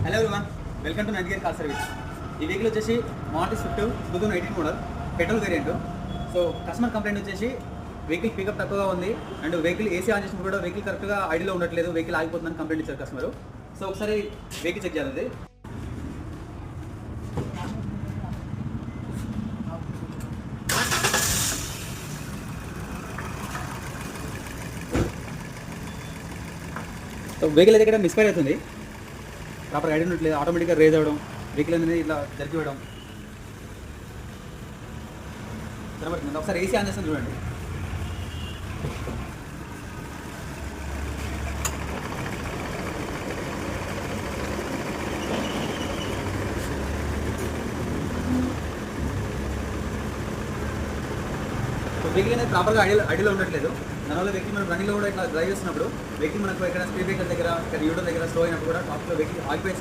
Hello everyone, welcome to night gear car service. ఈ vehicle వచ్చేసి Maruti Swift 2018 model petrol variant. So customer complaint వచ్చేసి vehicle pickup తక్కువగా ఉంది and vehicle AC on చేసినప్పుడు కూడా vehicle కరెక్ట్గా ఐడిలో ఉండట్లేదు, వెహికల్ ఆగిపోతుందని కంప్లైంట్ ఇచ్చారు కస్టమర్. సో ఒకసారి వెహికల్ చెక్ చేయాలి. సో వెహికల్ అయితే ఇక్కడ మిస్ఫైర్ అవుతుంది, ప్రాపర్ ఐడి ఉండట్లేదు, ఆటోమేటిక్గా రేజ్ అవ్వడం, వెహికల్ అనేది ఇట్లా జరిగివ్వడం కనబడుతుంది. ఒకసారి ఏసీ ఆన్ చేస్తాను చూడండి. సో వెహికల్ అనేది ప్రాపర్గా ఐడిలో ఉండట్లేదు, దానివల్ల వెహికల్ మనం రన్నింగ్లో కూడా ఇట్లా డ్రైవ్ చేస్తున్నప్పుడు వెహికల్ మనకు ఎక్కడ స్పీడ్ బ్రేకర్ దగ్గర ఇక్కడ యూటర్ దగ్గర స్లో అయినప్పుడు కూడా టాప్లో వెహికల్ ఆగిపోయే